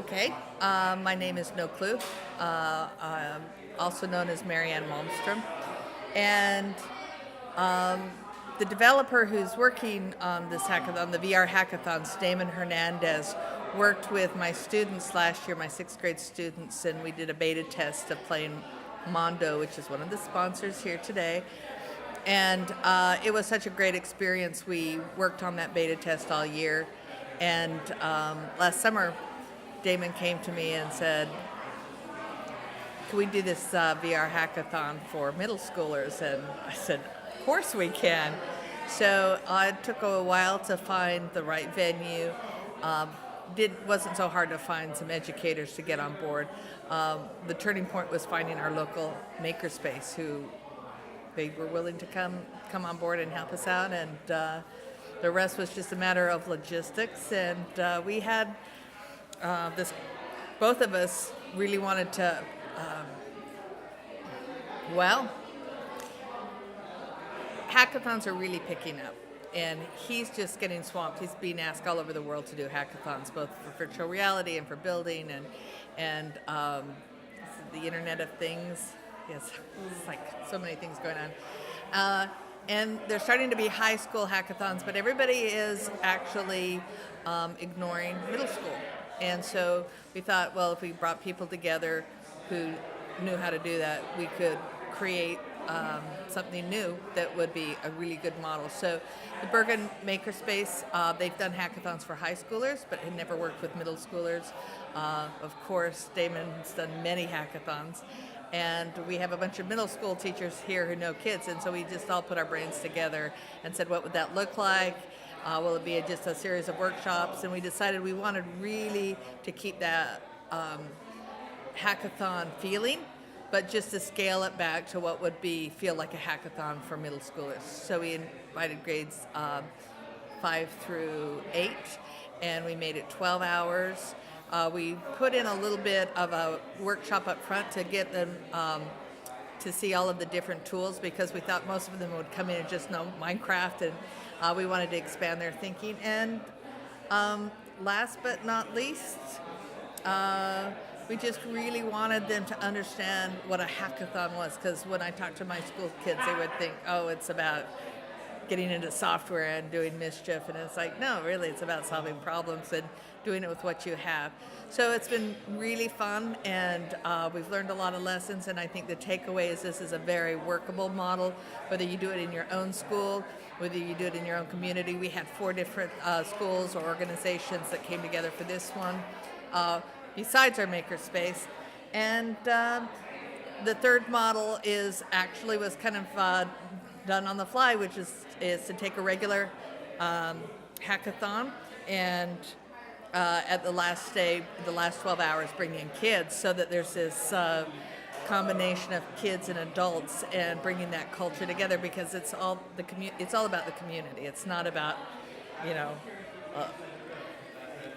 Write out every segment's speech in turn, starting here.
Okay, my name is Knowclues, I'm also known as Marianne Malmstrom, and um, the developer who's working on this hackathon, the VR hackathons, Damon Hernandez, worked with my students last year, my sixth grade students, and we did a beta test of playing Mondo, which is one of the sponsors here today. And it was such a great experience. We worked on that beta test all year, and last summer, Damon came to me and said, "Can we do this VR hackathon for middle schoolers?" And I said, "Of course we can." So it took a while to find the right venue. Wasn't so hard to find some educators to get on board. The turning point was finding our local makerspace, who they were willing to come on board and help us out, and the rest was just a matter of logistics. And we had this. Both of us really wanted to. Well, hackathons are really picking up, and he's just getting swamped. He's being asked all over the world to do hackathons, both for virtual reality and for building, and the Internet of Things. Yes, it's like so many things going on. And they're starting to be high school hackathons, but everybody is actually ignoring middle school. And so we thought, well, if we brought people together who knew how to do that, we could create something new that would be a really good model. So the Bergen Makerspace, they've done hackathons for high schoolers, but had never worked with middle schoolers. Of course, Damon's done many hackathons. And we have a bunch of middle school teachers here who know kids, and so we just all put our brains together and said, what would that look like? Will it be just a series of workshops? And we decided we wanted really to keep that hackathon feeling, but just to scale it back to what would feel like a hackathon for middle schoolers. So we invited grades 5 through 8, and we made it 12 hours. We put in a little bit of a workshop up front to get them to see all of the different tools, because we thought most of them would come in and just know Minecraft, and we wanted to expand their thinking. And last but not least, we just really wanted them to understand what a hackathon was, because when I talked to my school kids, they would think, oh, it's about getting into software and doing mischief, and it's like, no, really, it's about solving problems and doing it with what you have. So it's been really fun, and we've learned a lot of lessons, and I think the takeaway is this is a very workable model, whether you do it in your own school, whether you do it in your own community. We had 4 different schools or organizations that came together for this one, besides our makerspace. And the third model was kind of done on the fly, which is to take a regular hackathon and at the last day, the last 12 hours, bring in kids, so that there's this combination of kids and adults, and bringing that culture together, because it's all about the community. It's not about,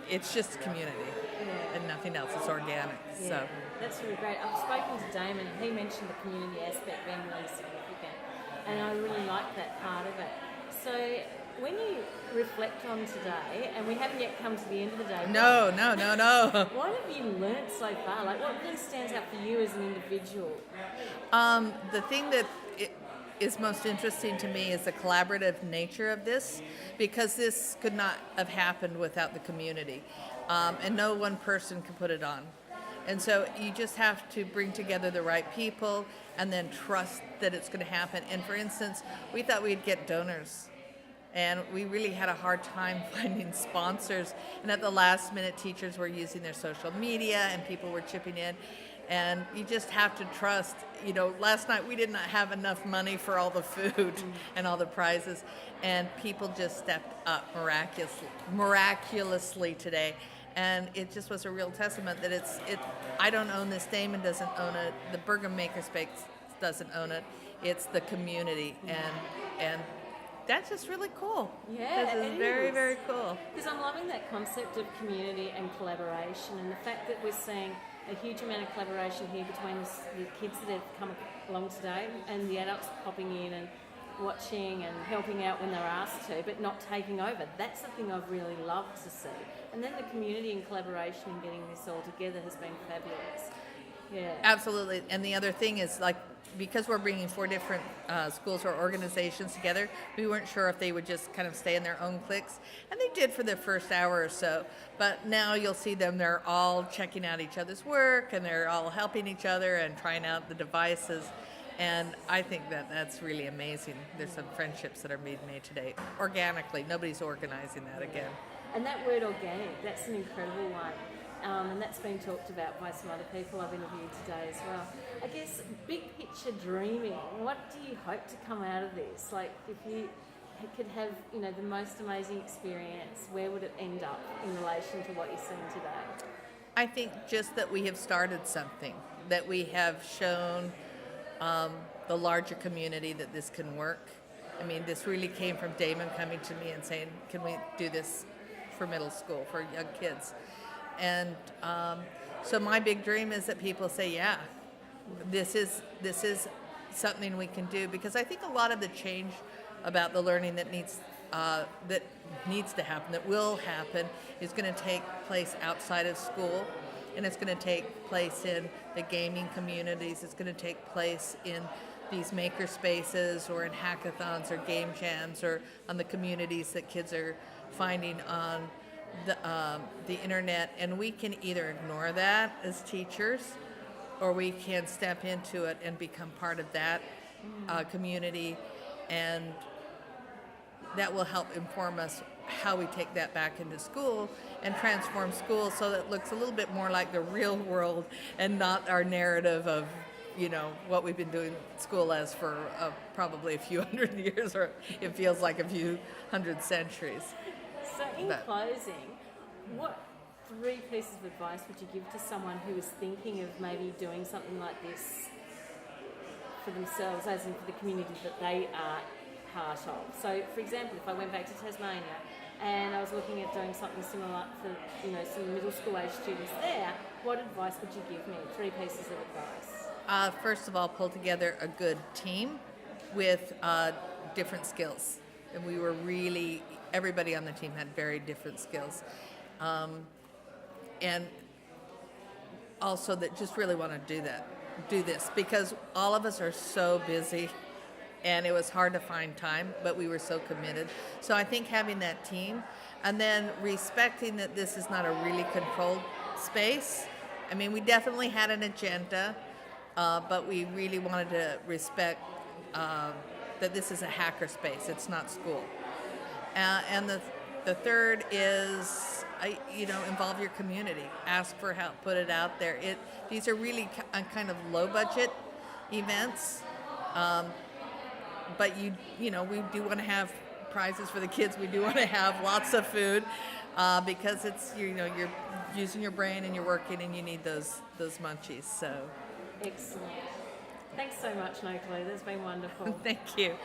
it's just community and nothing else. It's organic. Yeah, so that's really great. I've spoken to Damon. He mentioned the community aspect being really significant, and I really like that part of it. So when you reflect on today, and we haven't yet come to the end of the day. No. What have you learnt so far? Like, what really stands out for you as an individual? The thing that is most interesting to me is the collaborative nature of this, because this could not have happened without the community, and no one person can put it on. And so you just have to bring together the right people and then trust that it's going to happen. And for instance, we thought we'd get donors, and we really had a hard time finding sponsors. And at the last minute, teachers were using their social media and people were chipping in. And you just have to trust. Last night we did not have enough money for all the food and all the prizes, and people just stepped up miraculously today. And it just was a real testament that I don't own this, Damon doesn't own it, the Bergen Makerspace doesn't own it. It's the community, and that's just really cool. Yeah, this is very, very cool. Because I'm loving that concept of community and collaboration, and the fact that we're seeing a huge amount of collaboration here between the kids that have come along today and the adults popping in and watching and helping out when they're asked to, but not taking over. That's the thing I've really loved to see. And then the community and collaboration in getting this all together has been fabulous. Yeah. Absolutely. And the other thing is, like, because we're bringing 4 different schools or organizations together, we weren't sure if they would just kind of stay in their own cliques. And they did for the first hour or so. But now you'll see them, they're all checking out each other's work, and they're all helping each other and trying out the devices. And I think that that's really amazing. There's some friendships that are being made today organically. Nobody's organizing that again. And that word organic, that's an incredible one. And that's been talked about by some other people I've interviewed today as well. I guess, big picture dreaming, what do you hope to come out of this? Like, if you could have, the most amazing experience, where would it end up in relation to what you're seeing today? I think just that we have started something, that we have shown the larger community that this can work. I mean, this really came from Damon coming to me and saying, can we do this for middle school, for young kids? And so my big dream is that people say, yeah, this is something we can do, because I think a lot of the change about the learning that needs to happen, that will happen, is going to take place outside of school, and it's going to take place in the gaming communities. It's going to take place in these maker spaces, or in hackathons, or game jams, or on the communities that kids are finding on the internet. And we can either ignore that as teachers, or we can step into it and become part of that community, and that will help inform us how we take that back into school and transform school so that it looks a little bit more like the real world, and not our narrative of what we've been doing school as for probably a few hundred years, or it feels like a few hundred centuries. So in closing, what 3 pieces of advice would you give to someone who is thinking of maybe doing something like this for themselves, as in for the community that they are part of? So, for example, if I went back to Tasmania and I was looking at doing something similar for some middle school age students there, what advice would you give me? 3 pieces of advice. First of all, pull together a good team with different skills. And we were really, everybody on the team had very different skills. And also that just really want to do this, because all of us are so busy, and it was hard to find time, but we were so committed. So I think having that team, and then respecting that this is not a really controlled space. I mean, we definitely had an agenda, but we really wanted to respect that this is a hacker space. It's not school. And the third is, involve your community. Ask for help. Put it out there. These are really kind of low budget events, but we do want to have prizes for the kids. We do want to have lots of food, because it's you're using your brain and you're working, and you need those munchies. So excellent. Thanks so much, Knowclues. That's been wonderful. Thank you.